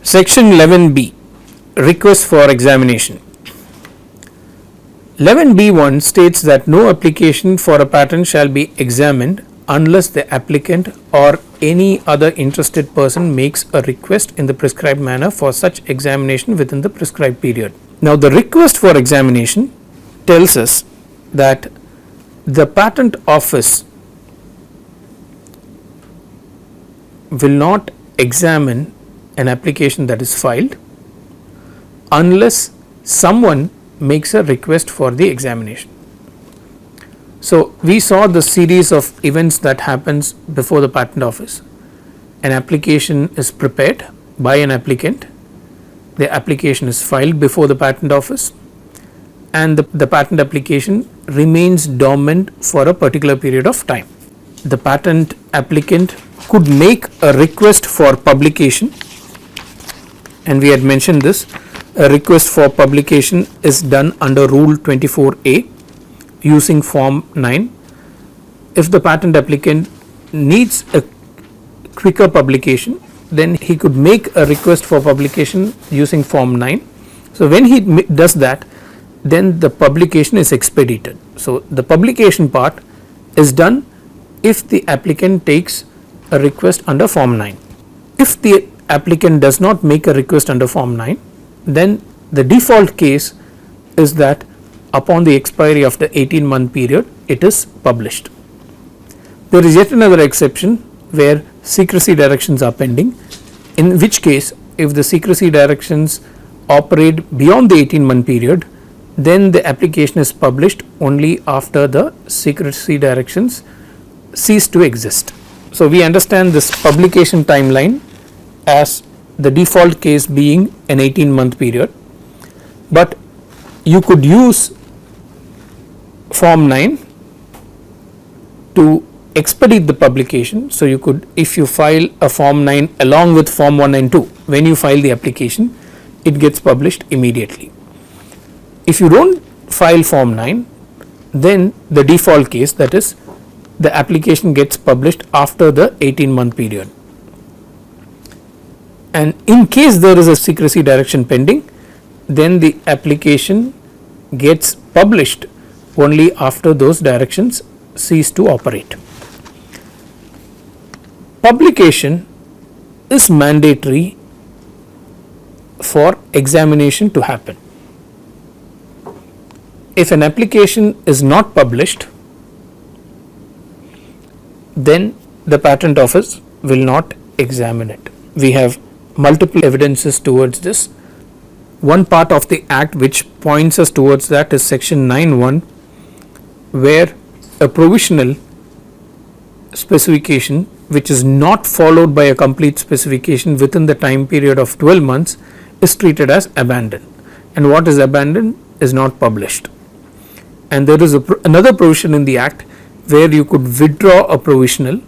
Section 11B, Request for Examination. 11B1 states that no application for a patent shall be examined unless the applicant or any other interested person makes a request in the prescribed manner for such examination within the prescribed period. Now, the request for examination tells us that the patent office will not examine an application that is filed unless someone makes a request for the examination. So, we saw the series of events that happens before the patent office. An application is prepared by an applicant, the application is filed before the patent office, and the patent application remains dormant for a particular period of time. The patent applicant could make a request for publication, and we had mentioned this. A request for publication is done under Rule 24A using Form 9. If the patent applicant needs a quicker publication, then he could make a request for publication using Form 9. So, when he does that, then the publication is expedited. So, the publication part is done if the applicant takes a request under Form 9. If the applicant does not make a request under Form 9, then the default case is that upon the expiry of the 18-month period, it is published. There is yet another exception where secrecy directions are pending, in which case if the secrecy directions operate beyond the 18-month period, then the application is published only after the secrecy directions cease to exist. So, we understand this publication timeline as the default case being an 18-month period, but you could use Form 9 to expedite the publication. So, you could, if you file a Form 9 along with Form 1 and 2, when you file the application, it gets published immediately. If you don't file Form 9, then the default case, that is, the application gets published after the 18-month period. And in case there is a secrecy direction pending, then the application gets published only after those directions cease to operate. Publication is mandatory for examination to happen. If an application is not published, then the patent office will not examine it. We have multiple evidences towards this. One part of the act which points us towards that is section 9(1), where a provisional specification which is not followed by a complete specification within the time period of 12 months is treated as abandoned, and what is abandoned is not published. And there is another provision in the act where you could withdraw a provisional,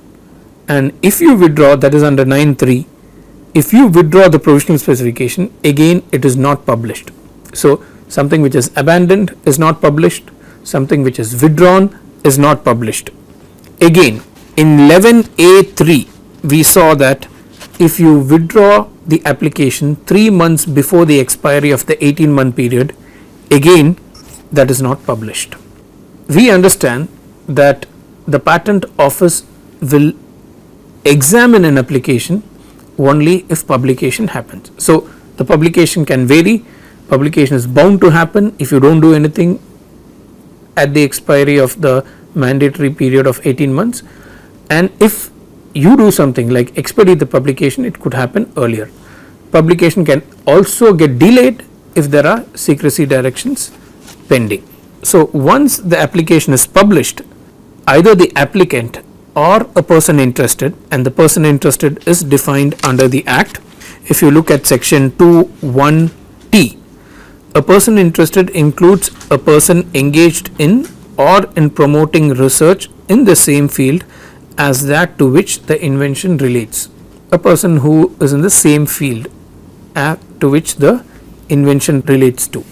and if you withdraw, that is under 9(3), if you withdraw the provisional specification, again it is not published. So, something which is abandoned is not published, something which is withdrawn is not published. Again, in 11A(3), we saw that if you withdraw the application 3 months before the expiry of the 18-month period, again that is not published. We understand that the patent office will examine an application only if publication happens. So, the publication can vary, publication is bound to happen if you don't do anything at the expiry of the mandatory period of 18 months, and if you do something like expedite the publication, it could happen earlier. Publication can also get delayed if there are secrecy directions pending. So, once the application is published, either the applicant or a person interested, and the person interested is defined under the act. If you look at section 2(1)(t), a person interested includes a person engaged in or in promoting research in the same field as that to which the invention relates. A person who is in the same field to which the invention relates to.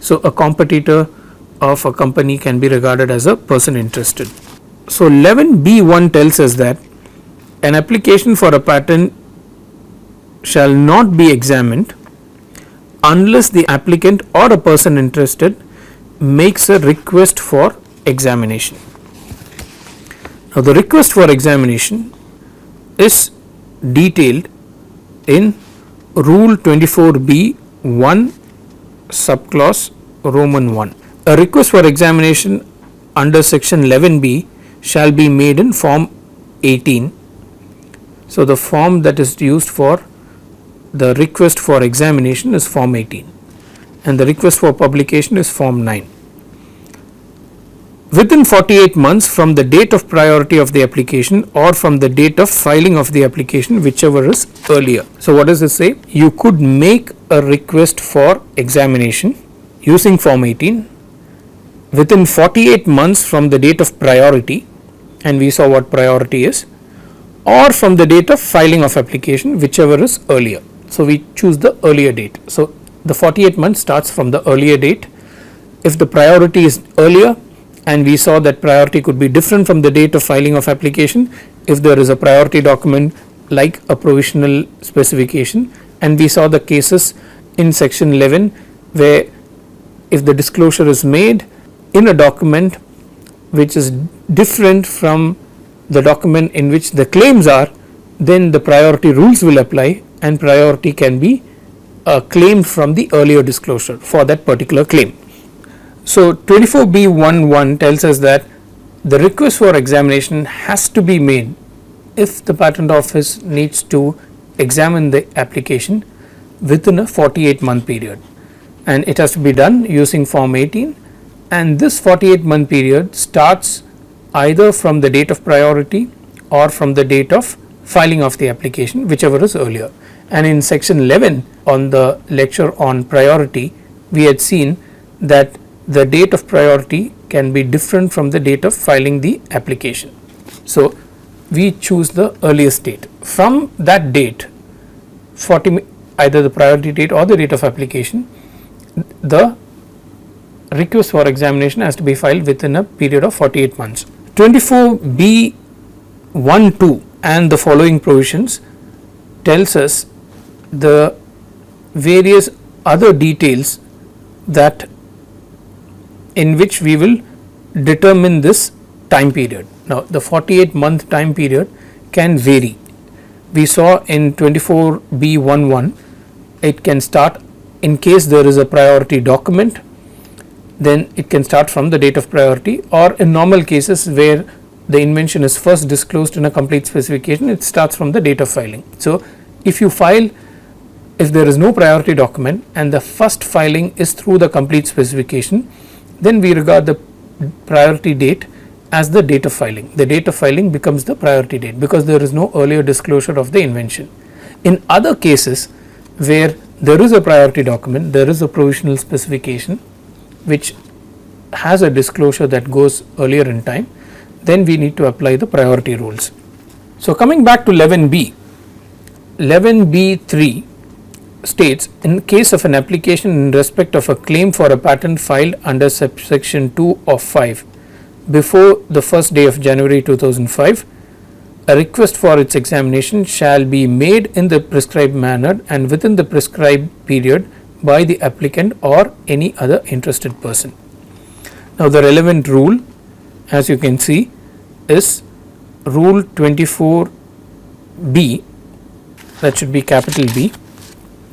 So, a competitor of a company can be regarded as a person interested. So, 11B1 tells us that an application for a patent shall not be examined unless the applicant or a person interested makes a request for examination. Now, the request for examination is detailed in Rule 24B 1 subclause Roman 1. A request for examination under section 11B shall be made in form 18. So, the form that is used for the request for examination is form 18 and the request for publication is form 9. Within 48 months from the date of priority of the application or from the date of filing of the application, whichever is earlier. So, what does this say? You could make a request for examination using form 18 within 48 months from the date of priority, and we saw what priority is, or from the date of filing of application, whichever is earlier. So, we choose the earlier date. So, the 48 months starts from the earlier date. If the priority is earlier, and we saw that priority could be different from the date of filing of application if there is a priority document like a provisional specification, and we saw the cases in section 11 where if the disclosure is made in a document which is different from the document in which the claims are, then the priority rules will apply and priority can be claimed from the earlier disclosure for that particular claim. So, 24B11 tells us that the request for examination has to be made if the patent office needs to examine the application within a 48-month period, and it has to be done using form 18, and this 48-month period starts either from the date of priority or from the date of filing of the application, whichever is earlier. And in section 11 on the lecture on priority, we had seen that the date of priority can be different from the date of filing the application. So, we choose the earliest date. From that date, either the priority date or the date of application, the request for examination has to be filed within a period of 48 months. 24B12 and the following provisions tells us the various other details that in which we will determine this time period. Now, the 48-month time period can vary. We saw in 24B11 it can start in case there is a priority document, then it can start from the date of priority, or in normal cases where the invention is first disclosed in a complete specification, it starts from the date of filing. So, if you file, if there is no priority document and the first filing is through the complete specification, then we regard the priority date as the date of filing. The date of filing becomes the priority date because there is no earlier disclosure of the invention. In other cases where there is a priority document, there is a provisional specification which has a disclosure that goes earlier in time, then we need to apply the priority rules. So, coming back to 11B, 11B3 states, in case of an application in respect of a claim for a patent filed under subsection 2 of 5 before the first day of January 2005, a request for its examination shall be made in the prescribed manner and within the prescribed period by the applicant or any other interested person. Now, the relevant rule, as you can see, is Rule 24B, that should be capital B.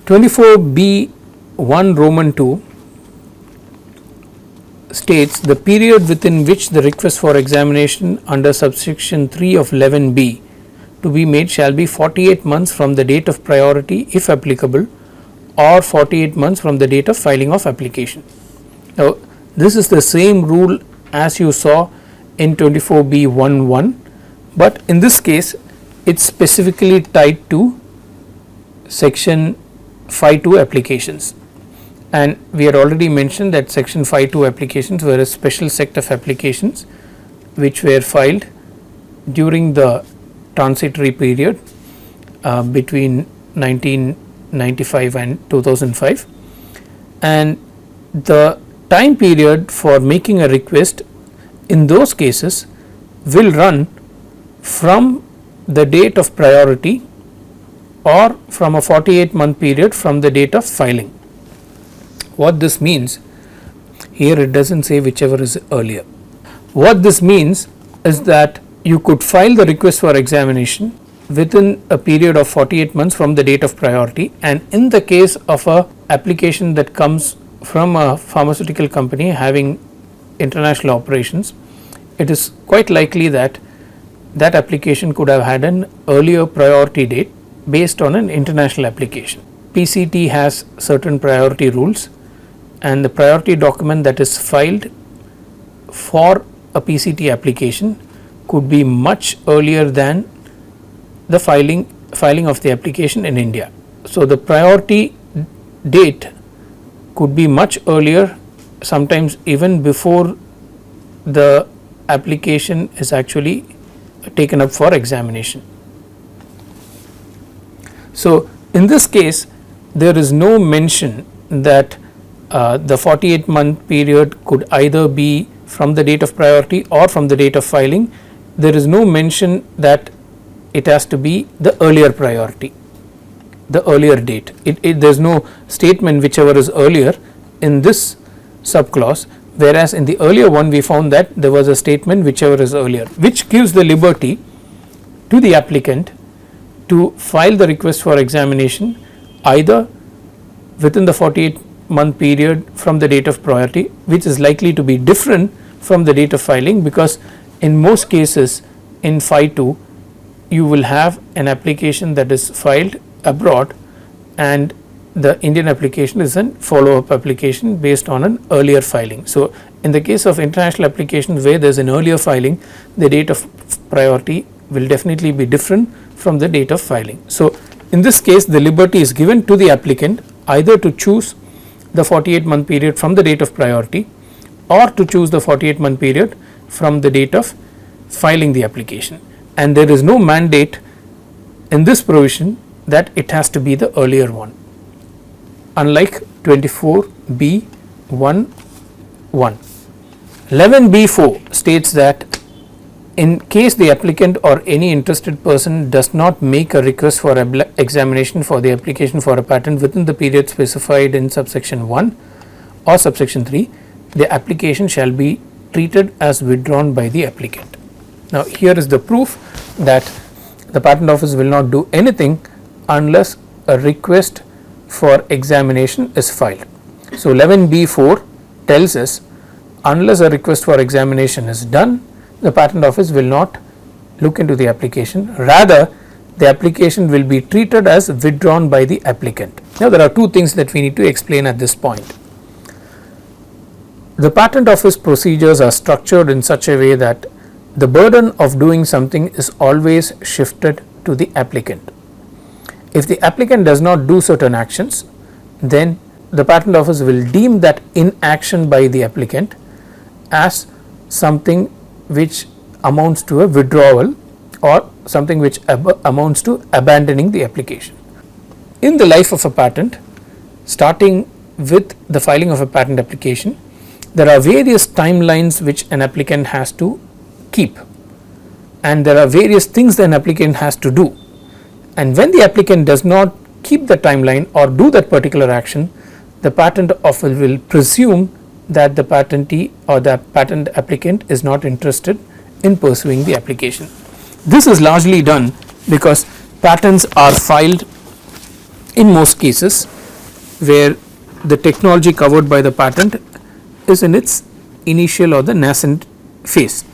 24B1 Roman 2 states the period within which the request for examination under subsection 3 of 11B to be made shall be 48 months from the date of priority if applicable, or 48 months from the date of filing of application. Now, this is the same rule as you saw in 24B11, but in this case it is specifically tied to section 5.2 applications, and we had already mentioned that section 5.2 applications were a special set of applications which were filed during the transitory period between 1995 and 2005, and the time period for making a request in those cases will run from the date of priority or from a 48-month period from the date of filing. What this means, here it does not say whichever is earlier. What this means is that you could file the request for examination within a period of 48 months from the date of priority, and in the case of a application that comes from a pharmaceutical company having international operations, it is quite likely that that application could have had an earlier priority date based on an international application. PCT has certain priority rules, and the priority document that is filed for a PCT application could be much earlier than the filing of the application in India. So, the priority date could be much earlier, sometimes even before the application is actually taken up for examination. So, in this case there is no mention that the 48-month period could either be from the date of priority or from the date of filing. There is no mention that it has to be the earlier priority, the earlier date. There is no statement whichever is earlier in this subclause, whereas in the earlier one we found that there was a statement whichever is earlier, which gives the liberty to the applicant to file the request for examination either within the 48-month period from the date of priority, which is likely to be different from the date of filing, because in most cases in Phi 2 you will have an application that is filed abroad and the Indian application is a follow up application based on an earlier filing. So, in the case of international applications where there is an earlier filing, the date of priority will definitely be different from the date of filing. So, in this case the liberty is given to the applicant either to choose the 48-month period from the date of priority or to choose the 48-month period from the date of filing the application, and there is no mandate in this provision that it has to be the earlier one, unlike 24B 1(1). 11B4 states that in case the applicant or any interested person does not make a request for examination for the application for a patent within the period specified in subsection 1 or subsection 3, the application shall be treated as withdrawn by the applicant. Now, here is the proof that the Patent Office will not do anything unless a request for examination is filed. So, 11B4 tells us unless a request for examination is done, the Patent Office will not look into the application, rather the application will be treated as withdrawn by the applicant. Now, there are two things that we need to explain at this point. The Patent Office procedures are structured in such a way that the burden of doing something is always shifted to the applicant. If the applicant does not do certain actions, then the Patent Office will deem that inaction by the applicant as something which amounts to a withdrawal or something which amounts to abandoning the application. In the life of a patent, starting with the filing of a patent application, there are various timelines which an applicant has to keep, and there are various things that an applicant has to do, and when the applicant does not keep the timeline or do that particular action, the Patent Office will presume that the patentee or the patent applicant is not interested in pursuing the application. This is largely done because patents are filed in most cases where the technology covered by the patent is in its initial or the nascent phase.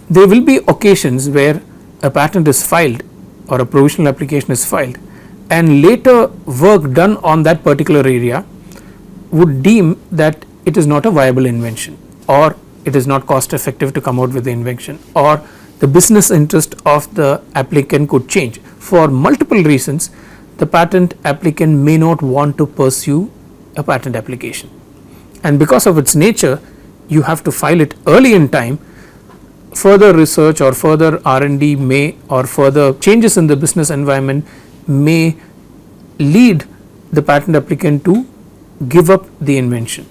There will be occasions where a patent is filed or a provisional application is filed, and later work done on that particular area would deem that it is not a viable invention, or it is not cost effective to come out with the invention, or the business interest of the applicant could change. For multiple reasons, the patent applicant may not want to pursue a patent application, and because of its nature you have to file it early in time. Further research or further R&D may, or further changes in the business environment may lead the patent applicant to give up the invention.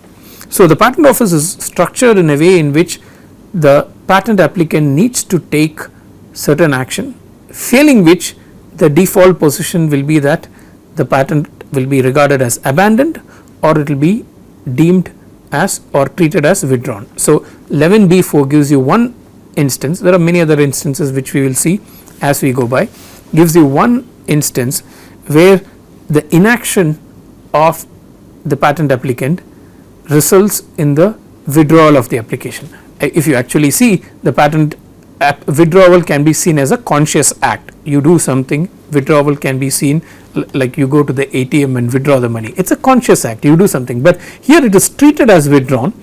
So, the Patent Office is structured in a way in which the patent applicant needs to take certain action, failing which the default position will be that the patent will be regarded as abandoned, or it will be deemed as or treated as withdrawn. So 11b4 gives you one instance. There are many other instances which we will see as we go by. Gives you one instance where the inaction of the patent applicant results in the withdrawal of the application. If you actually see, the patent withdrawal can be seen as a conscious act. You do something, withdrawal can be seen like you go to the ATM and withdraw the money. It's a conscious act, you do something, but here it is treated as withdrawn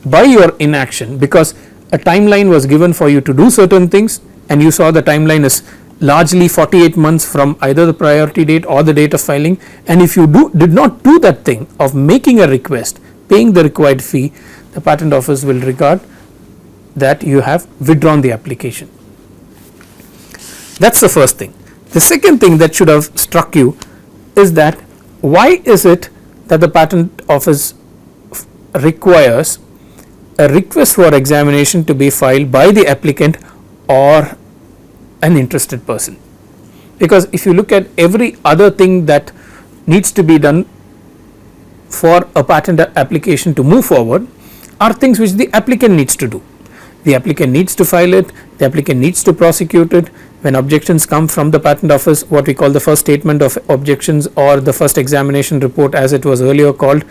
by your inaction, because a timeline was given for you to do certain things, and you saw the timeline is largely 48 months from either the priority date or the date of filing, and if you did not do that thing of making a request, paying the required fee, the patent office will regard that you have withdrawn the application. That is the first thing. The second thing that should have struck you is that why is it that the patent office requires a request for examination to be filed by the applicant or an interested person? Because if you look at every other thing that needs to be done for a patent application to move forward are things which the applicant needs to do. The applicant needs to file it, the applicant needs to prosecute it. When objections come from the patent office, what we call the first statement of objections or the first examination report as it was earlier called,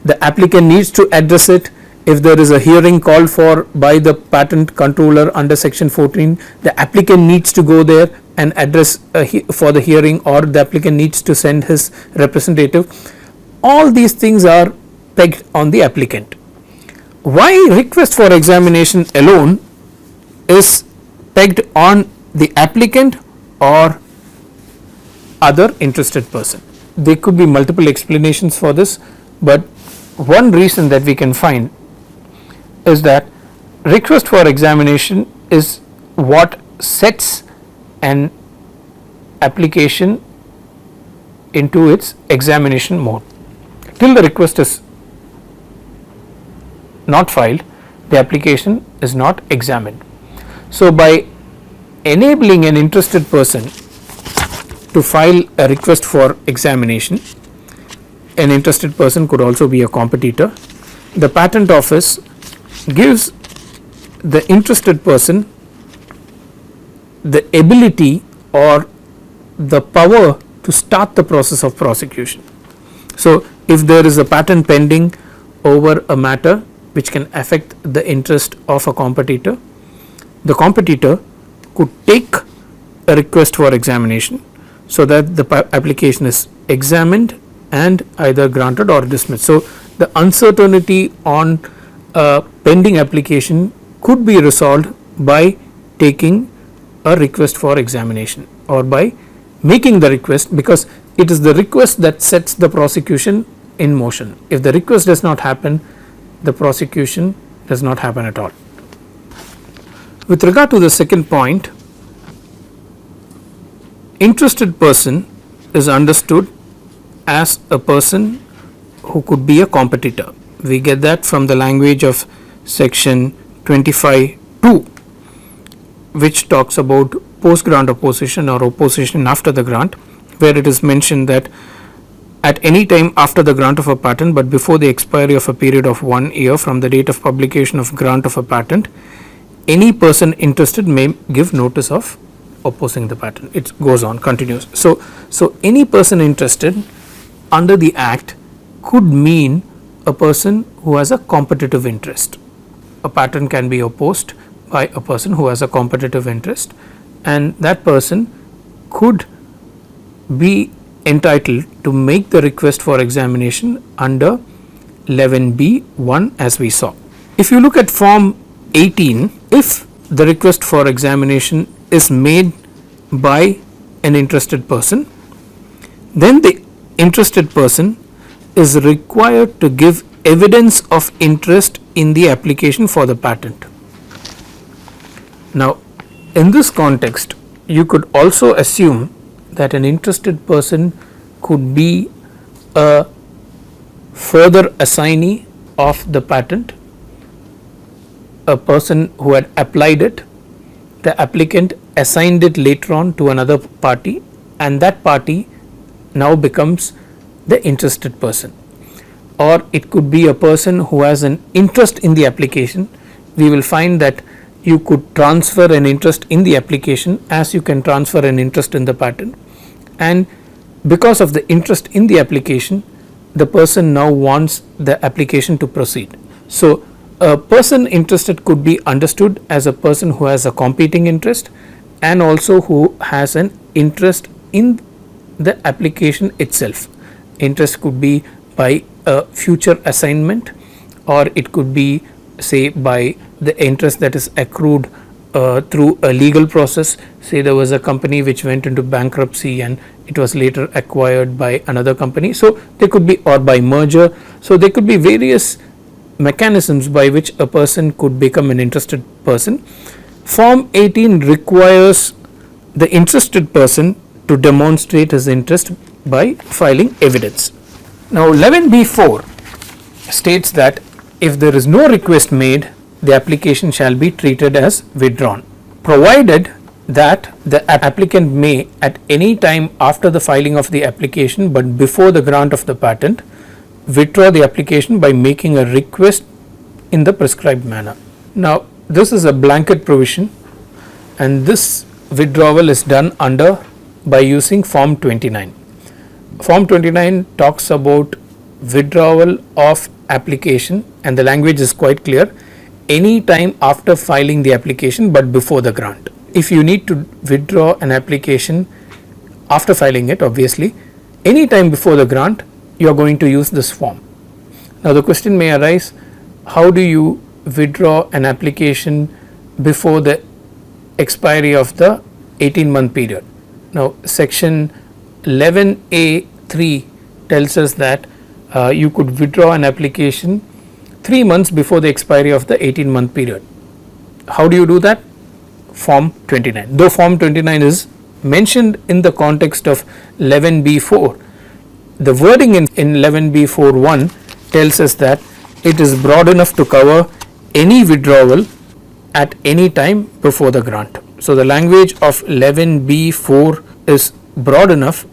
the applicant needs to address it. If there is a hearing called for by the patent controller under section 14, the applicant needs to go there and address for the hearing, or the applicant needs to send his representative. All these things are pegged on the applicant. Why request for examination alone is pegged on the applicant or other interested person? There could be multiple explanations for this, but one reason that we can find is that request for examination is what sets an application into its examination mode. Till the request is not filed, the application is not examined. So by enabling an interested person to file a request for examination, an interested person could also be a competitor, the patent office gives the interested person the ability or the power to start the process of prosecution. So if there is a patent pending over a matter which can affect the interest of a competitor, the competitor could take a request for examination so that the application is examined and either granted or dismissed. So the uncertainty on a pending application could be resolved by taking a request for examination or by making the request, because it is the request that sets the prosecution in motion. If the request does not happen, the prosecution does not happen at all. With regard to the second point, interested person is understood as a person who could be a competitor. We get that from the language of section 25(2), which talks about post grant opposition or opposition after the grant, where it is mentioned that at any time after the grant of a patent but before the expiry of a period of 1 year from the date of publication of grant of a patent, any person interested may give notice of opposing the patent. It goes on, continues. So any person interested under the act could mean a person who has a competitive interest. A patent can be opposed by a person who has a competitive interest, and that person could be entitled to make the request for examination under 11b(1) as we saw. If you look at form 18, if the request for examination is made by an interested person, then the interested person is required to give evidence of interest in the application for the patent. Now, in this context, you could also assume that an interested person could be a further assignee of the patent, a person who had applied it, the applicant assigned it later on to another party, and that party now becomes the interested person. Or it could be a person who has an interest in the application. We will find that you could transfer an interest in the application as you can transfer an interest in the patent, and because of the interest in the application, the person now wants the application to proceed. So a person interested could be understood as a person who has a competing interest and also who has an interest in the application itself. Interest could be by a future assignment, or it could be, say, by the interest that is accrued through a legal process. Say there was a company which went into bankruptcy and it was later acquired by another company. So there could be, or by merger. So there could be various mechanisms by which a person could become an interested person. Form 18 requires the interested person to demonstrate his interest by filing evidence. Now 11b4 states that if there is no request made, the application shall be treated as withdrawn, provided that the applicant may at any time after the filing of the application but before the grant of the patent withdraw the application by making a request in the prescribed manner. Now this is a blanket provision, and this withdrawal is done by using Form 29. Form 29 talks about withdrawal of application, and the language is quite clear: any time after filing the application but before the grant. If you need to withdraw an application after filing it, obviously any time before the grant, you are going to use this form. Now the question may arise, how do you withdraw an application before the expiry of the 18-month period? Now section 11A3 tells us that you could withdraw an application 3 months before the expiry of the 18-month period. How do you do that? Form 29. Though Form 29 is mentioned in the context of 11b4, the wording in 11b4(1) tells us that it is broad enough to cover any withdrawal at any time before the grant. So the language of 11b4 is broad enough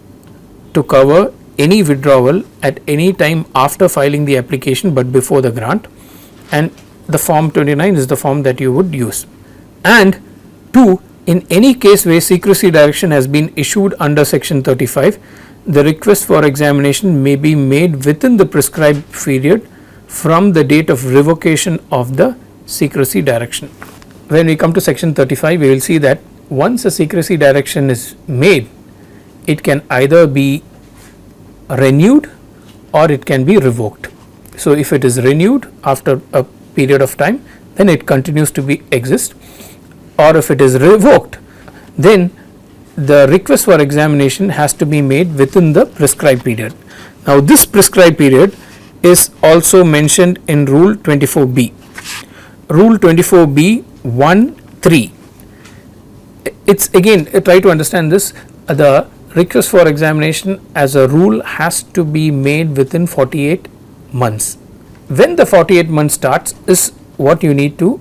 to cover any withdrawal at any time after filing the application but before the grant, and the Form 29 is the form that you would use. And 2, in any case where secrecy direction has been issued under section 35, the request for examination may be made within the prescribed period from the date of revocation of the secrecy direction. When we come to section 35, we will see that once a secrecy direction is made, it can either be renewed or it can be revoked. So if it is renewed after a period of time, then it continues to exist, or if it is revoked, then the request for examination has to be made within the prescribed period. Now this prescribed period is also mentioned in Rule 24B. Rule 24B 1(3). It's again, try to understand this. The request for examination as a rule has to be made within 48 months. When the 48 months starts is what you need to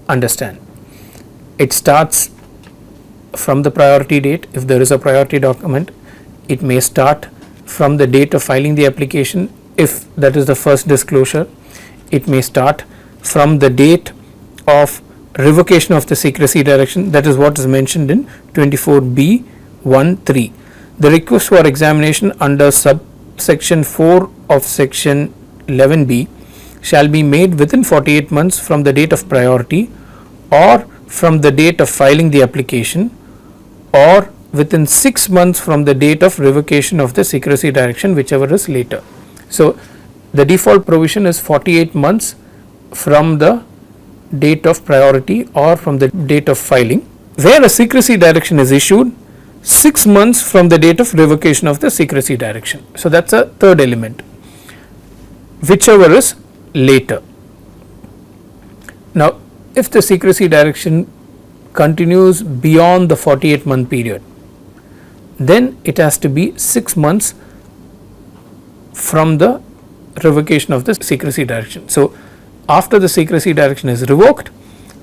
understand. It starts from the priority date. If there is a priority document, it may start from the date of filing the application. If that is the first disclosure, it may start from the date of revocation of the secrecy direction. That is what is mentioned in 24B 1(3). The request for examination under subsection 4 of section 11B shall be made within 48 months from the date of priority, or from the date of filing the application, or within 6 months from the date of revocation of the secrecy direction, whichever is later. So the default provision is 48 months from the date of priority or from the date of filing. Where a secrecy direction is issued, 6 months from the date of revocation of the secrecy direction. So that's a third element, whichever is later. Now if the secrecy direction continues beyond the 48-month period, then it has to be 6 months from the revocation of the secrecy direction. So after the secrecy direction is revoked,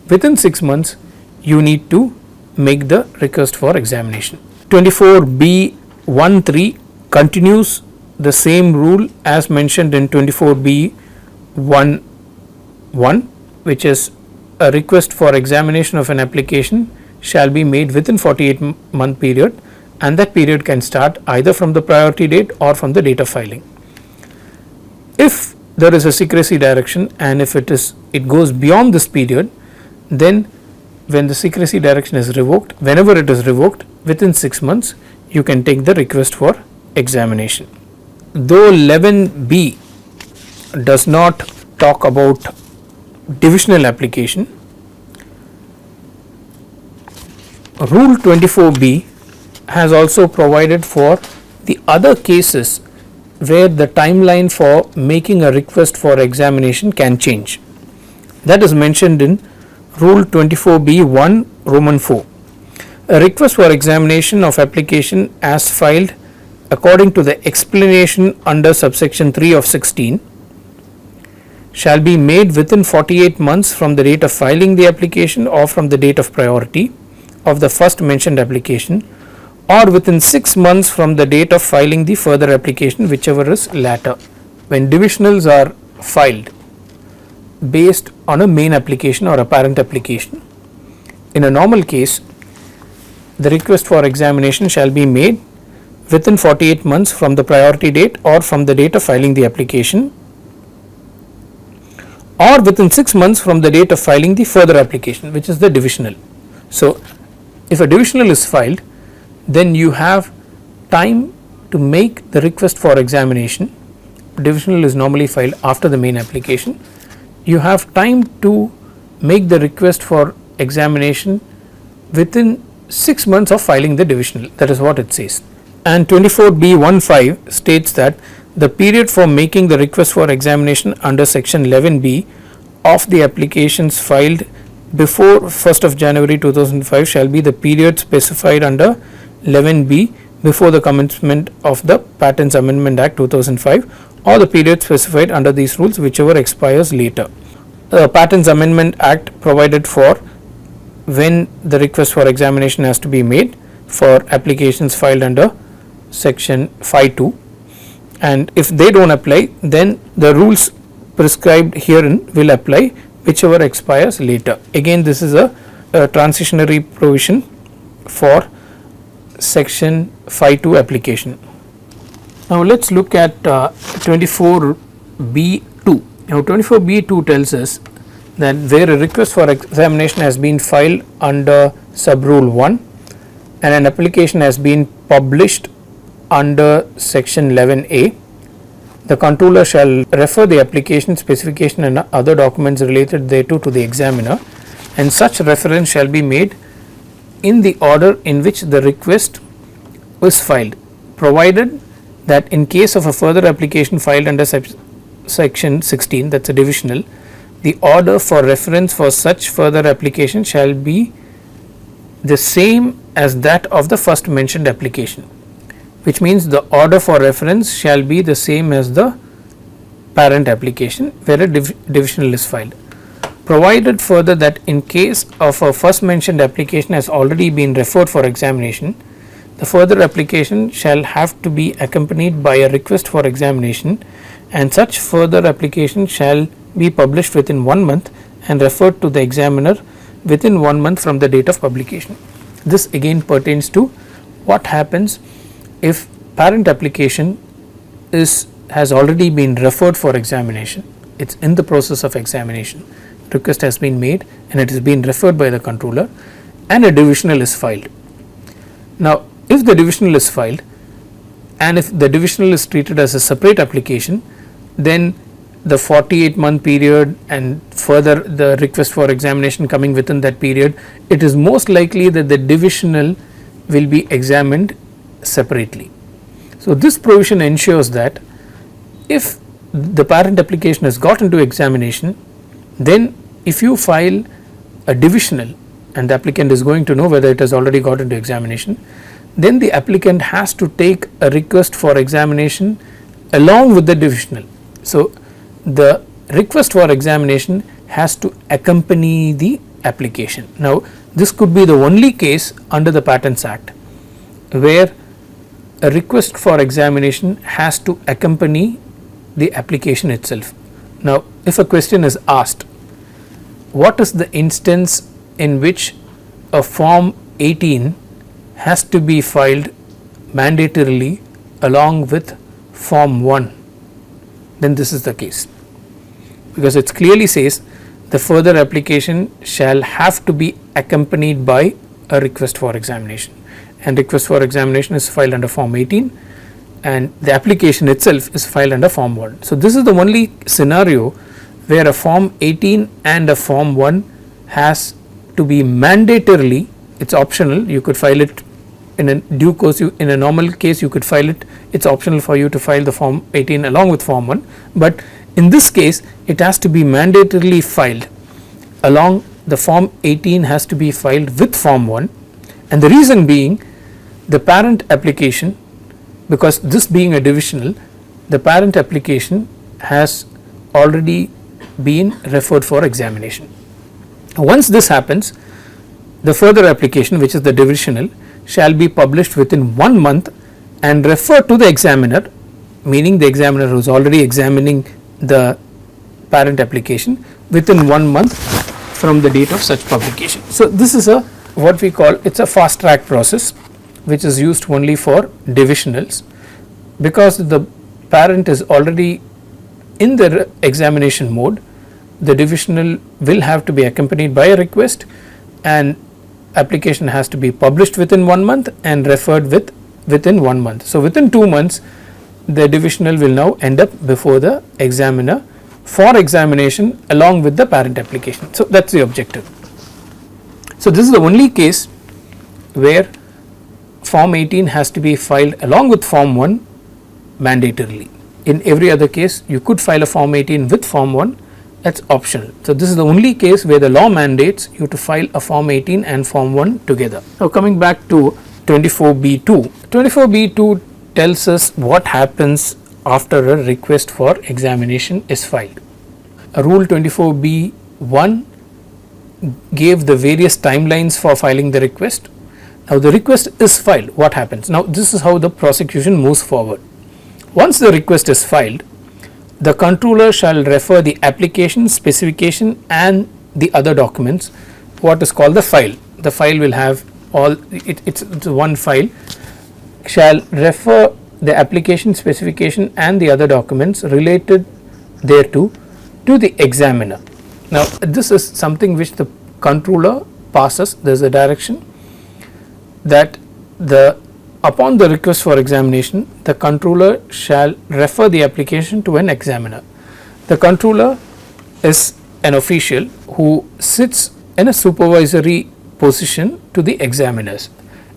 within 6 months you need to make the request for examination. 24B13 continues the same rule as mentioned in 24B11, which is a request for examination of an application shall be made within 48-month period, and that period can start either from the priority date or from the date of filing. If there is a secrecy direction and if it goes beyond this period, then when the secrecy direction is revoked, whenever it is revoked, within 6 months you can take the request for examination. Though 11B does not talk about divisional application, Rule 24B has also provided for the other cases where the timeline for making a request for examination can change. That is mentioned in Rule 24B1 Roman 4. A request for examination of application as filed according to the explanation under subsection 3 of 16 shall be made within 48 months from the date of filing the application or from the date of priority of the first mentioned application, or within 6 months from the date of filing the further application, whichever is latter. When divisionals are filed based on a main application or a parent application, in a normal case the request for examination shall be made within 48 months from the priority date or from the date of filing the application, or within 6 months from the date of filing the further application, which is the divisional. So if a divisional is filed, then you have time to make the request for examination. Divisional is normally filed after the main application. You have time to make the request for examination within 6 months of filing the divisional. That is what it says. And 24B15 states that the period for making the request for examination under section 11B of the applications filed before 1st of January 2005 shall be the period specified under 11B before the commencement of the Patents Amendment Act 2005, or the period specified under these rules, whichever expires later. The Patents Amendment Act provided for when the request for examination has to be made for applications filed under section 5(2), and if they don't apply, then the rules prescribed herein will apply, whichever expires later. Again, this is a transitionary provision for section 5(2) application. Now let us look at 24B2. Now 24B2 tells us that where a request for examination has been filed under sub rule 1 and an application has been published under section 11A, the controller shall refer the application, specification and other documents related thereto to the examiner, and such reference shall be made in the order in which the request was filed, provided that in case of a further application filed under section 16, that is a divisional, the order for reference for such further application shall be the same as that of the first mentioned application, which means the order for reference shall be the same as the parent application where a divisional is filed, provided further that in case of a first mentioned application has already been referred for examination, the further application shall have to be accompanied by a request for examination, and such further application shall be published within 1 month and referred to the examiner within 1 month from the date of publication. This again pertains to what happens if parent application has already been referred for examination. It is in the process of examination, request has been made and it is being referred by the controller, and a divisional is filed. Now if the divisional is filed and if the divisional is treated as a separate application, then the 48-month period and further the request for examination coming within that period, it is most likely that the divisional will be examined separately. So this provision ensures that if the parent application has got into examination, then if you file a divisional and the applicant is going to know whether it has already got into examination, then the applicant has to take a request for examination along with the divisional. So the request for examination has to accompany the application. Now this could be the only case under the Patents Act where a request for examination has to accompany the application itself. Now, if a question is asked, what is the instance in which a form 18 has to be filed mandatorily along with form 1, then this is the case, because it clearly says the further application shall have to be accompanied by a request for examination, and request for examination is filed under form 18 and the application itself is filed under form 1. So, this is the only scenario where a form 18 and a form 1 has to be mandatorily, it is optional, you could file it in a due course, in a normal case you could file it, it is optional for you to file the form 18 along with form 1, but in this case it has to be mandatorily filed along, the form 18 has to be filed with form 1, and the reason being the parent application, because this being a divisional, the parent application has already been referred for examination. Once this happens, the further application, which is the divisional, shall be published within 1 month and refer to the examiner, meaning the examiner who is already examining the parent application, within 1 month from the date of such publication. So, this is a what we call, it is a fast track process which is used only for divisionals, because the parent is already in the examination mode. The divisional will have to be accompanied by a request and application has to be published within 1 month and referred within 1 month. So, within 2 months the divisional will now end up before the examiner for examination along with the parent application. So, that is the objective. So, this is the only case where form 18 has to be filed along with form 1 mandatorily. In every other case you could file a form 18 with form 1, that is optional. So, this is the only case where the law mandates you to file a form 18 and form 1 together. Now, coming back to 24B2, 24B2 tells us what happens after a request for examination is filed. Rule 24B1 gave the various timelines for filing the request. Now, the request is filed, what happens? Now, this is how the prosecution moves forward. Once the request is filed, the controller shall refer the application, specification and the other documents, what is called the file. The file will have all, it's one file, shall refer the application, specification and the other documents related thereto to the examiner. Now, this is something which the controller passes, there is a direction that upon the request for examination, the controller shall refer the application to an examiner. The controller is an official who sits in a supervisory position to the examiners.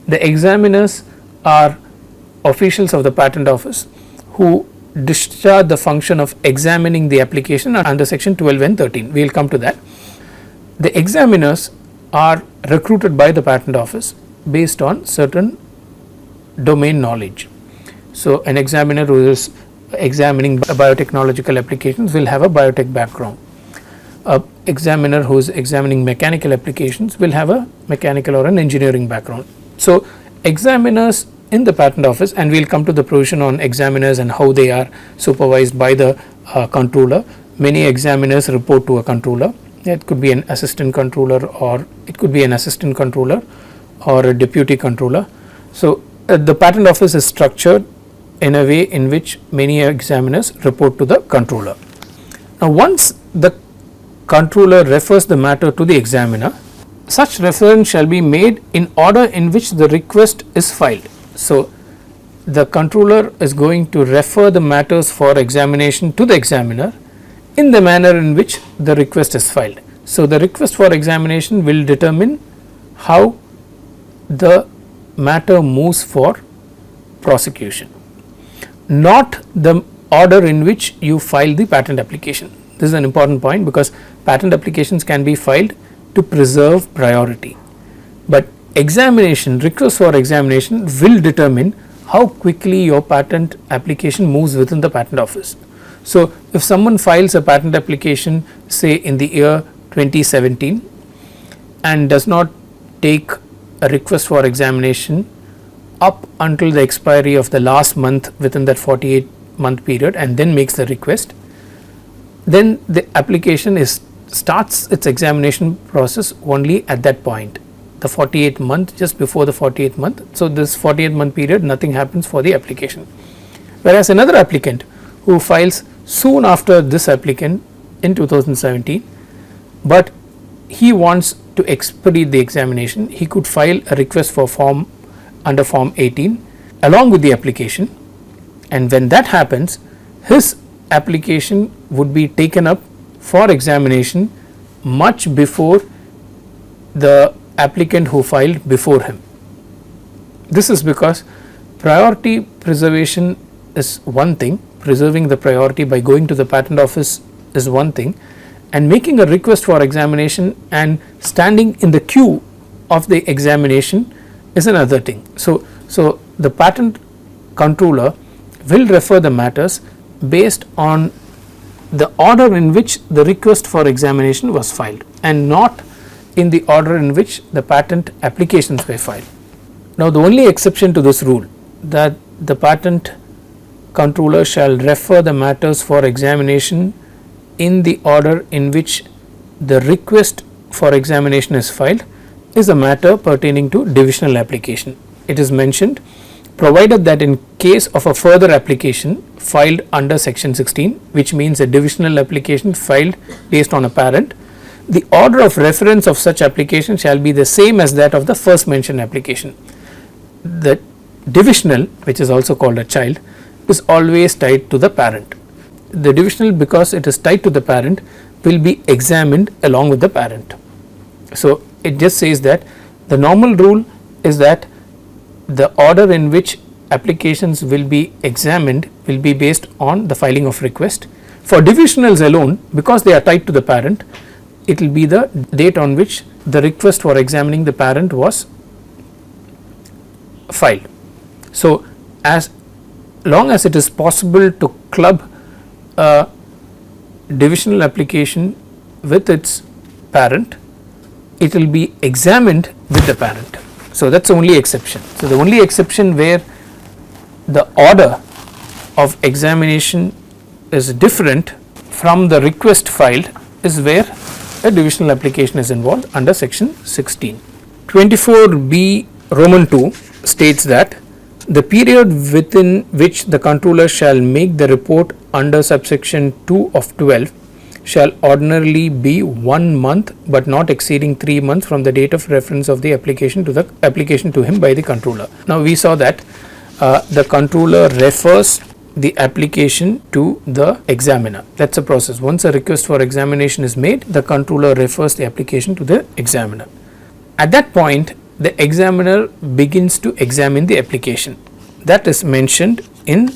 The examiners are officials of the patent office who discharge the function of examining the application under section 12 and 13. We will come to that. The examiners are recruited by the patent office based on certain domain knowledge. So, an examiner who is examining biotechnological applications will have a biotech background. A examiner who is examining mechanical applications will have a mechanical or an engineering background. So, examiners in the patent office, and we will come to the provision on examiners and how they are supervised by the controller. Many examiners report to a controller. It could be an assistant controller or it could be an assistant controller or a deputy controller. So, the patent office is structured in a way in which many examiners report to the controller. Now, once the controller refers the matter to the examiner, such reference shall be made in order in which the request is filed. So, the controller is going to refer the matters for examination to the examiner in the manner in which the request is filed. So, the request for examination will determine how the matter moves for prosecution, not the order in which you file the patent application. This is an important point, because patent applications can be filed to preserve priority, but examination, request for examination will determine how quickly your patent application moves within the patent office. So, if someone files a patent application say in the year 2017 and does not take a request for examination up until the expiry of the last month within that 48-month period and then makes the request, then the application starts its examination process only at that point, the 48th month, just before the 48th month. So, this 48th month period, nothing happens for the application. Whereas another applicant who files soon after this applicant in 2017, but he wants to expedite the examination, he could file a request for form under form 18 along with the application, and when that happens, his application would be taken up for examination much before the applicant who filed before him. This is because priority preservation is one thing, preserving the priority by going to the patent office is one thing, and making a request for examination and standing in the queue of the examination is another thing. So the patent controller will refer the matters based on the order in which the request for examination was filed and not in the order in which the patent applications were filed. Now, the only exception to this rule, that the patent controller shall refer the matters for examination in the order in which the request for examination is filed, is a matter pertaining to divisional application. It is mentioned, provided that in case of a further application filed under section 16, which means a divisional application filed based on a parent, the order of reference of such application shall be the same as that of the first mentioned application. The divisional, which is also called a child, is always tied to the parent. The divisional, because it is tied to the parent, will be examined along with the parent. So, it just says that the normal rule is that the order in which applications will be examined will be based on the filing of request. For divisionals alone, because they are tied to the parent, it will be the date on which the request for examining the parent was filed. So, as long as it is possible to club a divisional application with its parent, it will be examined with the parent. So, that is the only exception. So, the only exception where the order of examination is different from the request filed is where a divisional application is involved under section 16. 24B Roman 2 states that the period within which the controller shall make the report under subsection 2 of 12 shall ordinarily be 1 month, but not exceeding 3 months from the date of reference of the application to him by the controller. Now, we saw that the controller refers the application to the examiner. That is a process. Once a request for examination is made, the controller refers the application to the examiner. At that point, the examiner begins to examine the application. That is mentioned in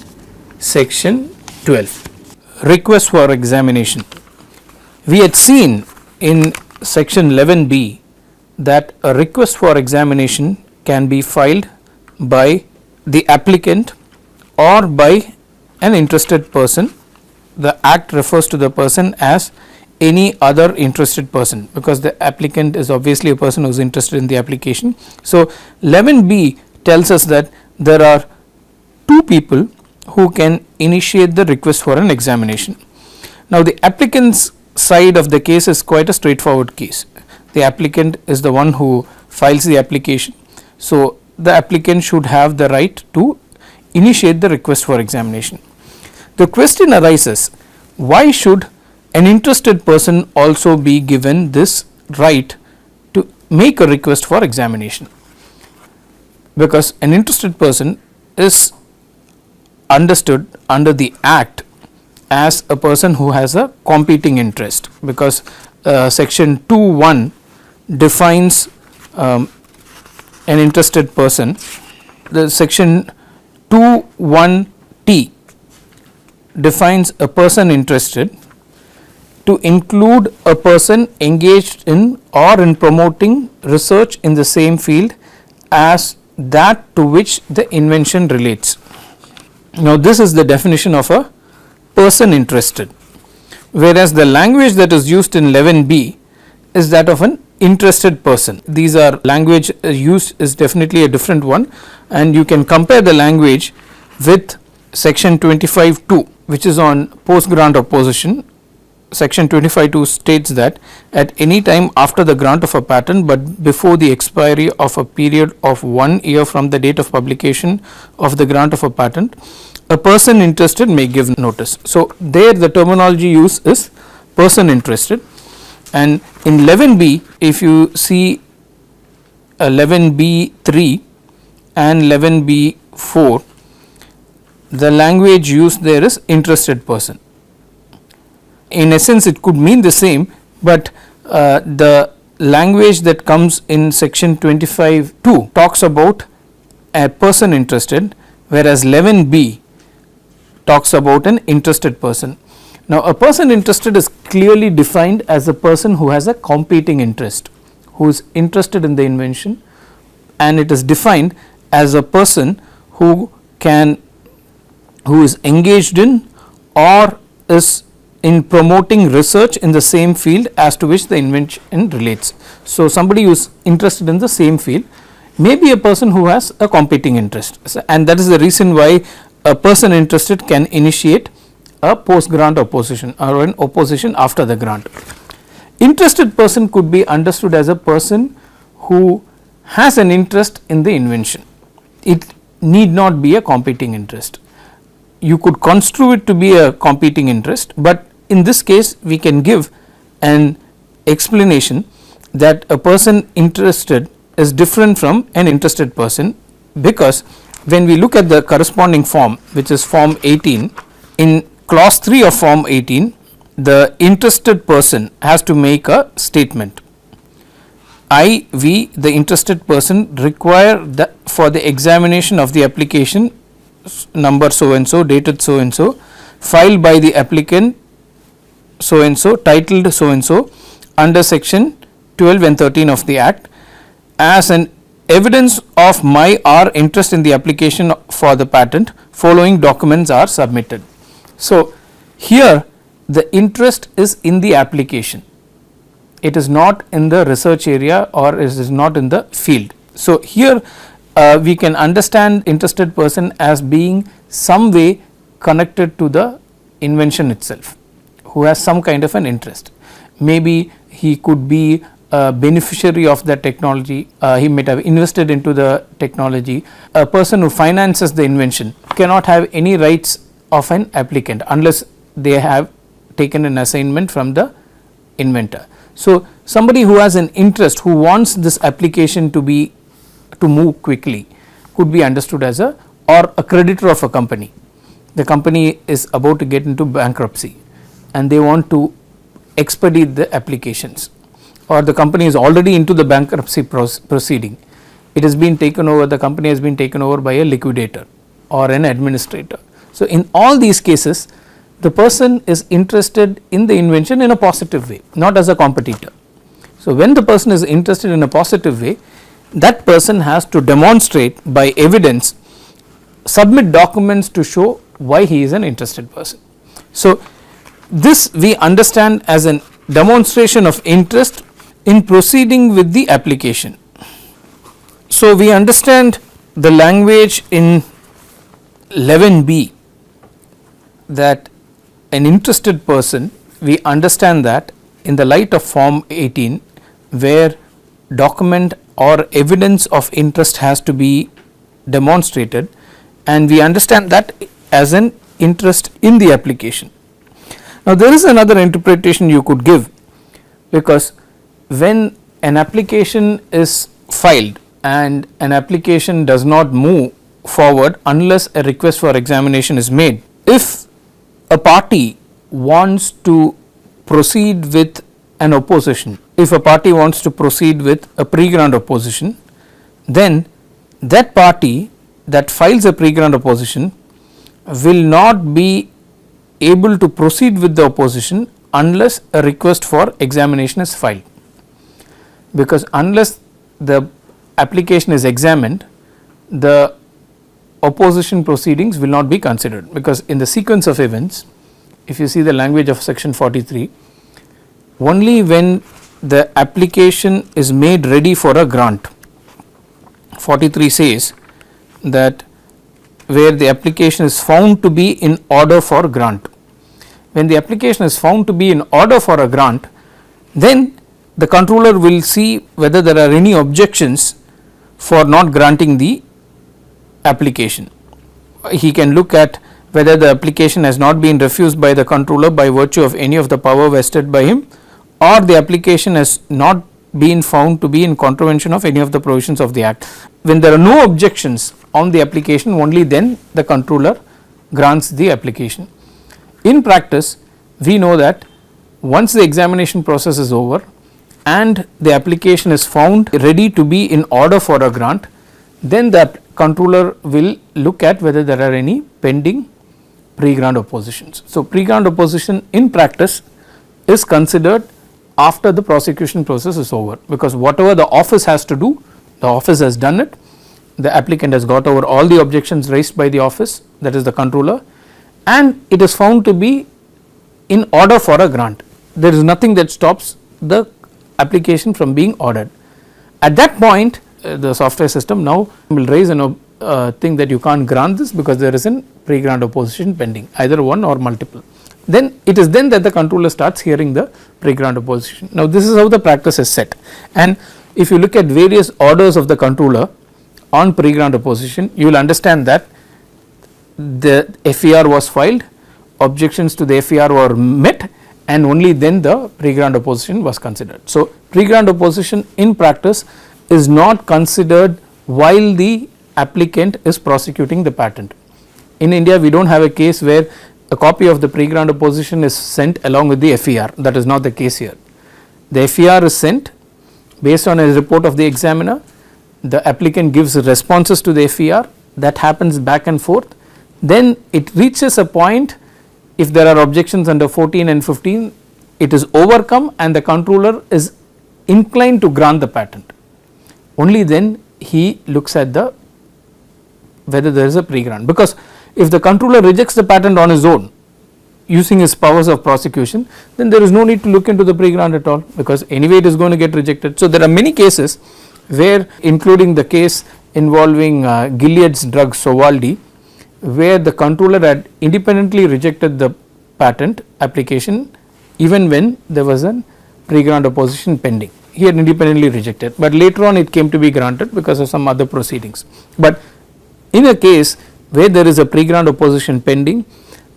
section 12. Request for examination. We had seen in section 11B that a request for examination can be filed by the applicant or by an interested person. The act refers to the person as any other interested person, because the applicant is obviously a person who is interested in the application. So, 11B tells us that there are two people who can initiate the request for an examination. Now, the applicant's side of the case is quite a straightforward case. The applicant is the one who files the application. So, the applicant should have the right to initiate the request for examination. The question arises, why should an interested person also be given this right to make a request for examination? Because an interested person is understood under the act as a person who has a competing interest, because section 2(1) defines an interested person. The section 2(1)(t) defines a person interested to include a person engaged in or in promoting research in the same field as that to which the invention relates. Now, this is the definition of a person interested, whereas the language that is used in 11B is that of an interested person. These are language used is definitely a different one, and you can compare the language with section 25(2), which is on post grant opposition. Section 25(2) states that at any time after the grant of a patent but before the expiry of a period of 1 year from the date of publication of the grant of a patent, a person interested may give notice. So, there the terminology used is person interested, and in 11B, if you see 11B3 and 11B4, the language used there is interested person. In essence, it could mean the same, but the language that comes in section 25(2) talks about a person interested, whereas 11B talks about an interested person. Now, a person interested is clearly defined as a person who has a competing interest, who is interested in the invention, and it is defined as a person who is engaged in or is in promoting research in the same field as to which the invention relates. So, somebody who is interested in the same field may be a person who has a competing interest, and that is the reason why a person interested can initiate a post grant opposition or an opposition after the grant. Interested person could be understood as a person who has an interest in the invention. It need not be a competing interest. You could construe it to be a competing interest, but in this case we can give an explanation that a person interested is different from an interested person, because when we look at the corresponding form, which is form 18, in clause 3 of form 18, the interested person has to make a statement. We, the interested person, require that for the examination of the application number so and so, dated so and so, filed by the applicant so and so, titled so and so, under section 12 and 13 of the Act, as an evidence of my or interest in the application for the patent, following documents are submitted. So, here the interest is in the application, it is not in the research area or it is not in the field. So, here we can understand interested person as being some way connected to the invention itself, who has some kind of an interest. Maybe he could be a beneficiary of the technology, he might have invested into the technology. A person who finances the invention cannot have any rights of an applicant unless they have taken an assignment from the inventor. So, somebody who has an interest, who wants this application to move quickly, could be understood as a creditor of a company. The company is about to get into bankruptcy and they want to expedite the applications, or the company is already into the bankruptcy proceeding. It has been taken over, the company has been taken over by a liquidator or an administrator. So, in all these cases, the person is interested in the invention in a positive way, not as a competitor. So, when the person is interested in a positive way, that person has to demonstrate by evidence, submit documents to show why he is an interested person. So, this we understand as a demonstration of interest in proceeding with the application. So, we understand the language in 11B that an interested person, we understand that in the light of form 18, where document or evidence of interest has to be demonstrated, and we understand that as an interest in the application. Now, there is another interpretation you could give, because when an application is filed and an application does not move forward unless a request for examination is made, if a party wants to proceed with an opposition, if a party wants to proceed with a pre-grant opposition, then that party that files a pre-grant opposition will not be able to proceed with the opposition unless a request for examination is filed, because unless the application is examined, the opposition proceedings will not be considered, because in the sequence of events, if you see the language of section 43, only when the application is made ready for a grant. 43 says that where the application is found to be in order for grant. When the application is found to be in order for a grant, then the controller will see whether there are any objections for not granting the application. He can look at whether the application has not been refused by the controller by virtue of any of the power vested by him, or the application has not been found to be in contravention of any of the provisions of the act. When there are no objections on the application, only then the controller grants the application. In practice, we know that once the examination process is over and the application is found ready to be in order for a grant, then the controller will look at whether there are any pending pre-grant oppositions. So, pre-grant opposition in practice is considered after the prosecution process is over, because whatever the office has to do, the office has done it, the applicant has got over all the objections raised by the office, that is the controller, and it is found to be in order for a grant. There is nothing that stops the application from being ordered. At that point, the software system now will raise an thing that you can't grant this because there is a pre-grant opposition pending, either one or multiple. Then it is then that the controller starts hearing the pre-grant opposition. Now, this is how the practice is set, and if you look at various orders of the controller on pre-grant opposition, you will understand that the FER was filed, objections to the FER were met, and only then the pre-grant opposition was considered. So, pre-grant opposition in practice is not considered while the applicant is prosecuting the patent. In India, we do not have a case where a copy of the pre-grant opposition is sent along with the FER. That is not the case here. The FER is sent based on a report of the examiner, the applicant gives responses to the FER, that happens back and forth, then it reaches a point, if there are objections under 14 and 15, it is overcome and the controller is inclined to grant the patent. Only then he looks at the whether there is a pre-grant, because if the controller rejects the patent on his own using his powers of prosecution, then there is no need to look into the pre-grant at all, because anyway it is going to get rejected. So, there are many cases where, including the case involving Gilead's drug Sovaldi, where the controller had independently rejected the patent application even when there was a pre-grant opposition pending. He had independently rejected, but later on it came to be granted because of some other proceedings. But in a case where there is a pre-grant opposition pending,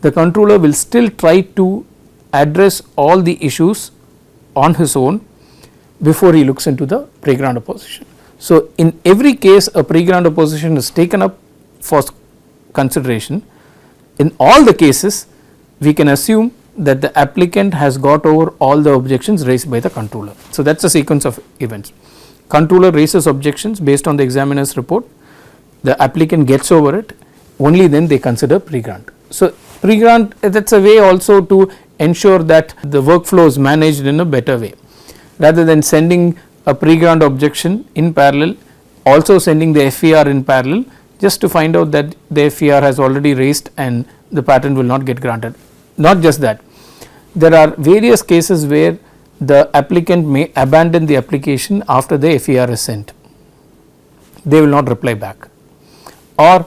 the controller will still try to address all the issues on his own before he looks into the pre-grant opposition. So, in every case a pre-grant opposition is taken up for consideration. In all the cases, we can assume that the applicant has got over all the objections raised by the controller. So, that is a sequence of events. Controller raises objections based on the examiner's report, the applicant gets over it, only then they consider pre-grant. So, pre-grant, that is a way also to ensure that the workflow is managed in a better way, rather than sending a pre-grant objection in parallel, also sending the FER in parallel, just to find out that the FER has already raised and the patent will not get granted. Not just that, there are various cases where the applicant may abandon the application after the FER is sent. They will not reply back, or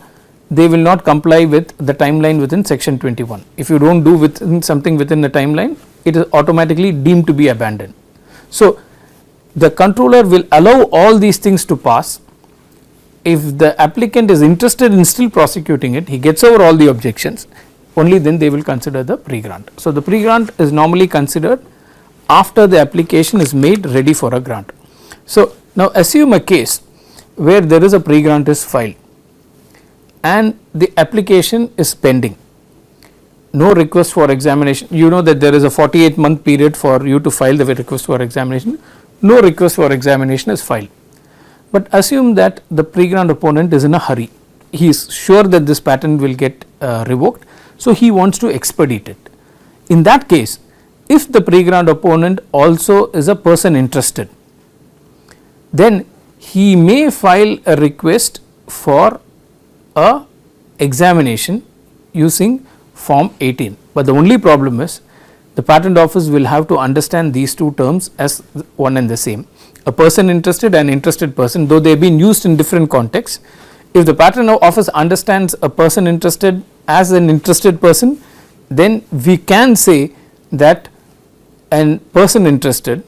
they will not comply with the timeline within section 21. If you do not do within something within the timeline, it is automatically deemed to be abandoned. So, the controller will allow all these things to pass. If the applicant is interested in still prosecuting it, he gets over all the objections, only then they will consider the pre-grant. So, the pre-grant is normally considered after the application is made ready for a grant. So, now assume a case where there is a pre-grant is filed and the application is pending, no request for examination. You know that there is a 48-month period for you to file the request for examination, no request for examination is filed. But assume that the pre-grant opponent is in a hurry, he is sure that this patent will get revoked, so he wants to expedite it. In that case, if the pre-grant opponent also is a person interested, then he may file a request for a examination using form 18, but the only problem is the patent office will have to understand these two terms as one and the same. A person interested and interested person, though they have been used in different contexts, if the patent office understands a person interested as an interested person, then we can say that a person interested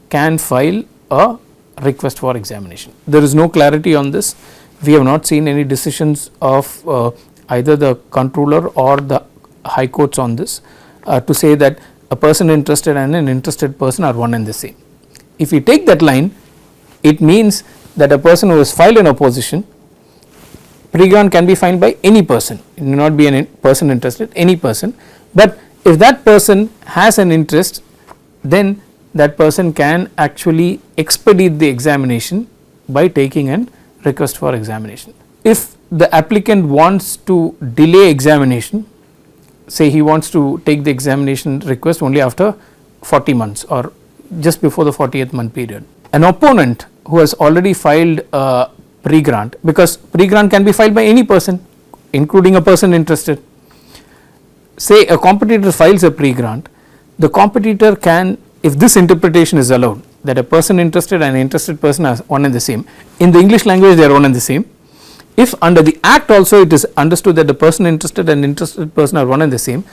can file a request for examination. There is no clarity on this. We have not seen any decisions of either the controller or the high courts on this to say that a person interested and an interested person are one and the same. If we take that line, it means that a person who has filed an opposition, pre-grant can be filed by any person, it may not be a person interested, any person, but if that person has an interest, then that person can actually expedite the examination by taking an request for examination. If the applicant wants to delay examination, say he wants to take the examination request only after 40 months or just before the 40th month period, an opponent who has already filed a pre-grant, because pre-grant can be filed by any person including a person interested. Say a competitor files a pre-grant, the competitor can, if this interpretation is allowed, that a person interested and an interested person are one and the same, in the English language they are one and the same. If under the act also it is understood that the person interested and interested person are one and the same,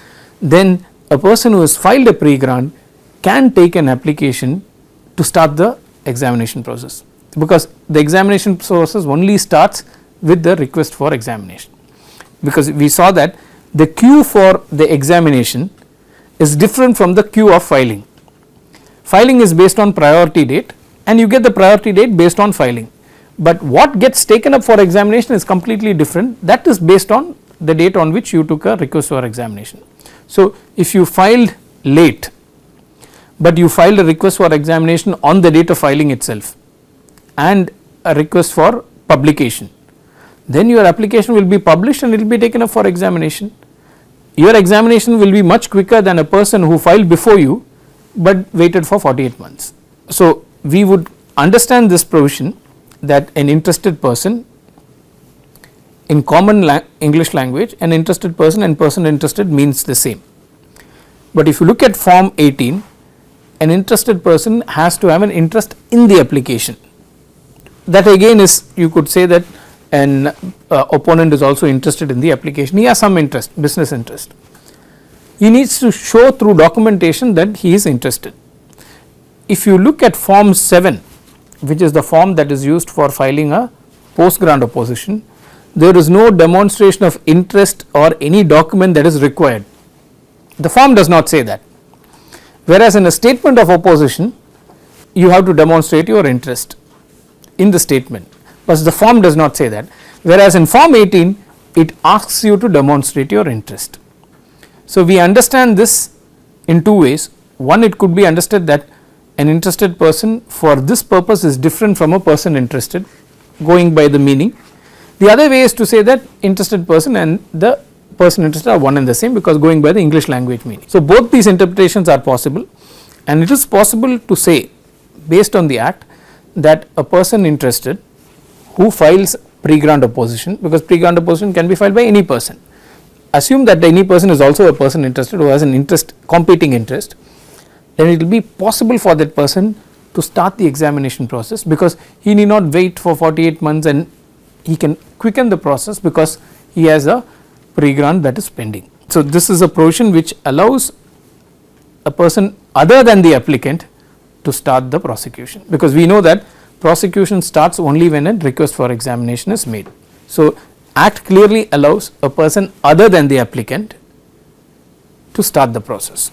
then a person who has filed a pre-grant can take an application to start the examination process, because the examination process only starts with the request for examination, because we saw that the queue for the examination is different from the queue of filing. Filing is based on priority date and you get the priority date based on filing, but what gets taken up for examination is completely different, that is based on the date on which you took a request for examination. So, if you filed late, but you filed a request for examination on the date of filing itself and a request for publication, then your application will be published and it will be taken up for examination. Your examination will be much quicker than a person who filed before you but waited for 48 months. So, we would understand this provision that an interested person, in common English language, an interested person and person interested means the same. But if you look at form 18, an interested person has to have an interest in the application. That again is, you could say that an opponent is also interested in the application, he has some interest, business interest. He needs to show through documentation that he is interested. If you look at form 7, which is the form that is used for filing a post grant opposition, there is no demonstration of interest or any document that is required. The form does not say that. Whereas in a statement of opposition, you have to demonstrate your interest in the statement, but the form does not say that. Whereas in form 18, it asks you to demonstrate your interest. So, we understand this in two ways. One, it could be understood that an interested person for this purpose is different from a person interested, going by the meaning. The other way is to say that interested person and the person interested are one and the same, because going by the English language meaning. So, both these interpretations are possible, and it is possible to say based on the act that a person interested who files pre-grant opposition, because pre-grant opposition can be filed by any person. Assume that any person is also a person interested who has an interest, competing interest, then it will be possible for that person to start the examination process, because he need not wait for 48 months and he can quicken the process because he has a pre-grant that is pending. So, this is a provision which allows a person other than the applicant to start the prosecution, because we know that prosecution starts only when a request for examination is made. So, act clearly allows a person other than the applicant to start the process.